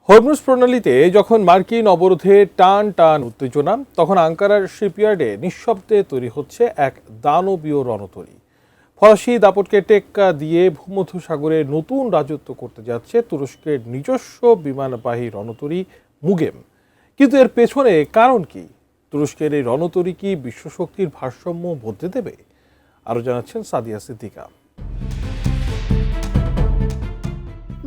Hormuz প্রণালীতে যখন মার্কিন অবরোধে টান টান উত্তেজনা, তখন আঙ্কারার শিপইয়ার্ডে নিঃশব্দে তৈরি হচ্ছে এক দানবীয় রণতরী। ফরাসি দাপটকে টেক্কা দিয়ে ভূমধ্যসাগরে নতুন রাজত্ব করতে যাচ্ছে তুরস্কের নিজস্ব বিমানবাহী রণতরী মুগেম। কিন্তু এর পেছনে কারণ কি? তুরস্কের এই রণতরী কি বিশ্বশক্তির ভারসাম্য বদলে দেবে? আরও জানাচ্ছেন সাদিয়া সিদ্দিকা।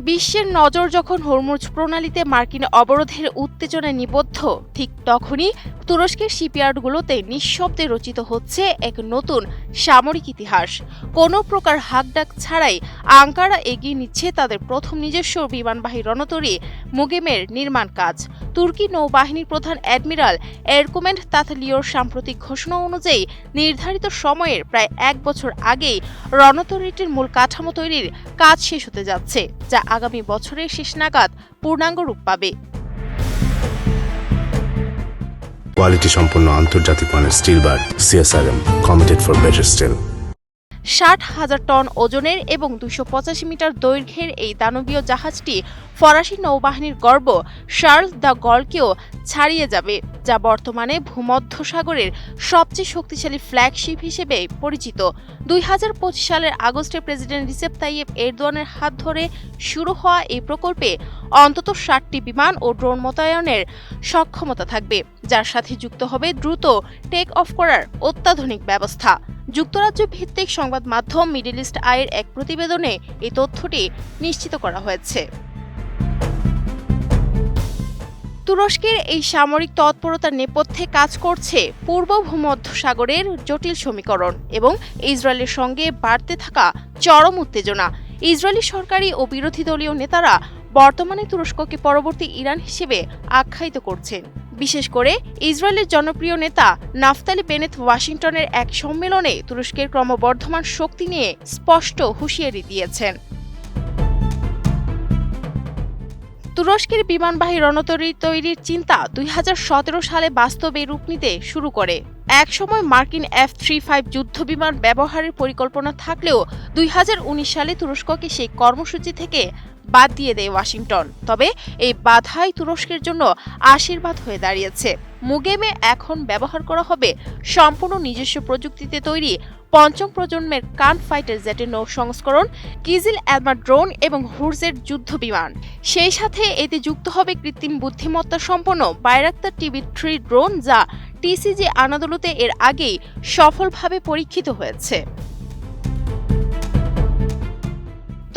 বিশ্বের নজর যখন হরমুজ প্রণালীতে মার্কিন অবরোধের উত্তেজনায় নিবদ্ধ, ঠিক তখনই তুরস্কের শিপইয়ার্ডগুলোতে নিঃশব্দে রচিত হচ্ছে এক নতুন সামরিক ইতিহাস। কোনো প্রকার হাকডাক ছাড়াই আঙ্কারা এগিয়ে নিচ্ছে তাদের প্রথম নিজস্ব বিমানবাহী রণতরী মুগেমের নির্মাণ কাজ। তুর্কি নৌবাহিনীর প্রধান অ্যাডমিরাল এরকোমেন্ট তাথলিওর সাম্প্রতিক ঘোষণা অনুযায়ী নির্ধারিত সময়ের প্রায় 1 বছর আগেই রণতরীটির মূল কাঠামো তৈরির কাজ শেষ হতে যাচ্ছে, যা আগামী বছরের শেষ নাগাদ পূর্ণাঙ্গ রূপ পাবে। কোয়ালিটি সম্পন্ন আন্তর্জাতিক মানের steel bar CSRM, committed for better steel. 60,000 ton ওজনের এবং 285 মিটার দৈর্ঘ্যের এই দানবীয় জাহাজটি ফরাসি নৌবাহিনীর গর্ব শার্লস দ্য গলকেও ছাড়িয়ে যাবে, যা বর্তমানে ভূমধ্যসাগরের সবচেয়ে শক্তিশালী ফ্ল্যাগশিপ হিসেবে পরিচিত। 2025 সালের আগস্টে প্রেসিডেন্ট রিসেপ তাইয়েপ এরদোয়ানের হাত ধরে শুরু হওয়া এই প্রকল্পে অন্তত 60টি বিমান ও ড্রোন মোতায়েনের সক্ষমতা থাকবে, যার সাথে যুক্ত হবে দ্রুত টেক অফ করার অত্যাধুনিক ব্যবস্থা। যুক্তরাজ্য ভিত্তিক সংবাদ মাধ্যম মিডল ইস্ট আইয়ের এক প্রতিবেদনে এই তথ্যটি নিশ্চিত করা হয়েছে। তুরস্কের এই সামরিক তৎপরতার নেপথ্যে কাজ করছে পূর্ব ভূমধ্যসাগরের জটিল সমীকরণ এবং ইসরায়েলের সঙ্গে বাড়তে থাকা চরম উত্তেজনা। ইসরায়েলি সরকারি ও বিরোধী দলীয় নেতারা বর্তমানে তুরস্ককে পরবর্তী ইরান হিসেবে আখ্যায়িত করছেন। বিশেষ করে ইসরায়েলের জনপ্রিয় নেতা নাফতালি বেনেত ওয়াশিংটনের এক সম্মেলনে তুরস্কের ক্রমবর্ধমান শক্তি নিয়ে স্পষ্ট হুঁশিয়ারি দিয়েছেন। তুরস্কের বিমানবাহী রণতরী তৈরির চিন্তা 2017 সালে বাস্তবে রূপ নিতে শুরু করে। একসময় মার্কিন F-35 যুদ্ধবিমান ব্যবহারের পরিকল্পনা থাকলেও 2019 সালে তুরস্ককে সেই কর্মসূচি থেকে বাদ দিয়ে দেয় ওয়াশিংটন। তবে এই বাধাই তুরস্কের জন্য আশীর্বাদ হয়ে দাঁড়িয়েছে। মুগেমে এখন ব্যবহার করা হবে সম্পূর্ণ নিজস্ব প্রযুক্তিতে তৈরি 5ম প্রজন্মের কান ফাইটার জেটের নৌ সংস্করণ, কিজিল এলমা ড্রোন এবং হুরজের যুদ্ধ বিমান। সেই সাথে এতে যুক্ত হবে কৃত্রিম বুদ্ধিমত্তা সম্পন্ন বাইরাক্তার TB3 ড্রোন, যা TCG আনাদোলুতে এর আগেই সফলভাবে পরীক্ষিত হয়েছে।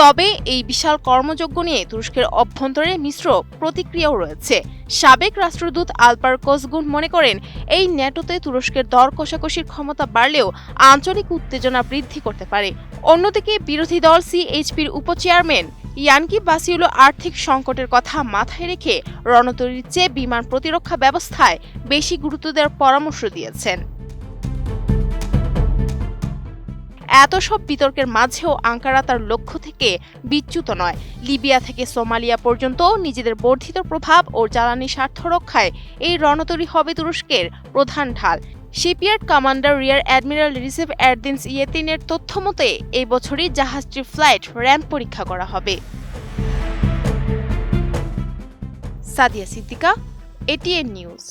তবে এই বিশাল কর্মযজ্ঞ নিয়ে তুরস্কের অভ্যন্তরে মিশ্র প্রতিক্রিয়াও রয়েছে। সাবেক রাষ্ট্রদূত আলপার কোজগুন মনে করেন, এই ন্যাটোতে তুরস্কের দর কষাকষির ক্ষমতা বাড়লেও আঞ্চলিক উত্তেজনা বৃদ্ধি করতে পারে। অন্যদিকে বিরোধী দল CHPর উপচেয়ারম্যান ইয়ানকি বাসিউলো আর্থিক সংকটের কথা মাথায় রেখে রণতরীর চেয়ে বিমান প্রতিরক্ষা ব্যবস্থায় বেশি গুরুত্ব দেওয়ার পরামর্শ দিয়েছেন। এত সব বিতর্কের মাঝেও আঙ্কারা তার লক্ষ্য থেকে বিচ্যুত নয়। লিবিয়া থেকে সোমালিয়া পর্যন্ত নিজেদের বর্ধিত প্রভাব ও জ্বালানি স্বার্থ রক্ষায় এই রণতরী হবে তুরস্কের প্রধান ঢাল। Shipyard commander rear admiral Recep Erdinc ইয়েতিনের তথ্য মতে এই বছরই জাহাজটির ফ্লাইট র্যাম্প পরীক্ষা করা হবে। Sadia Siddika, ATN news.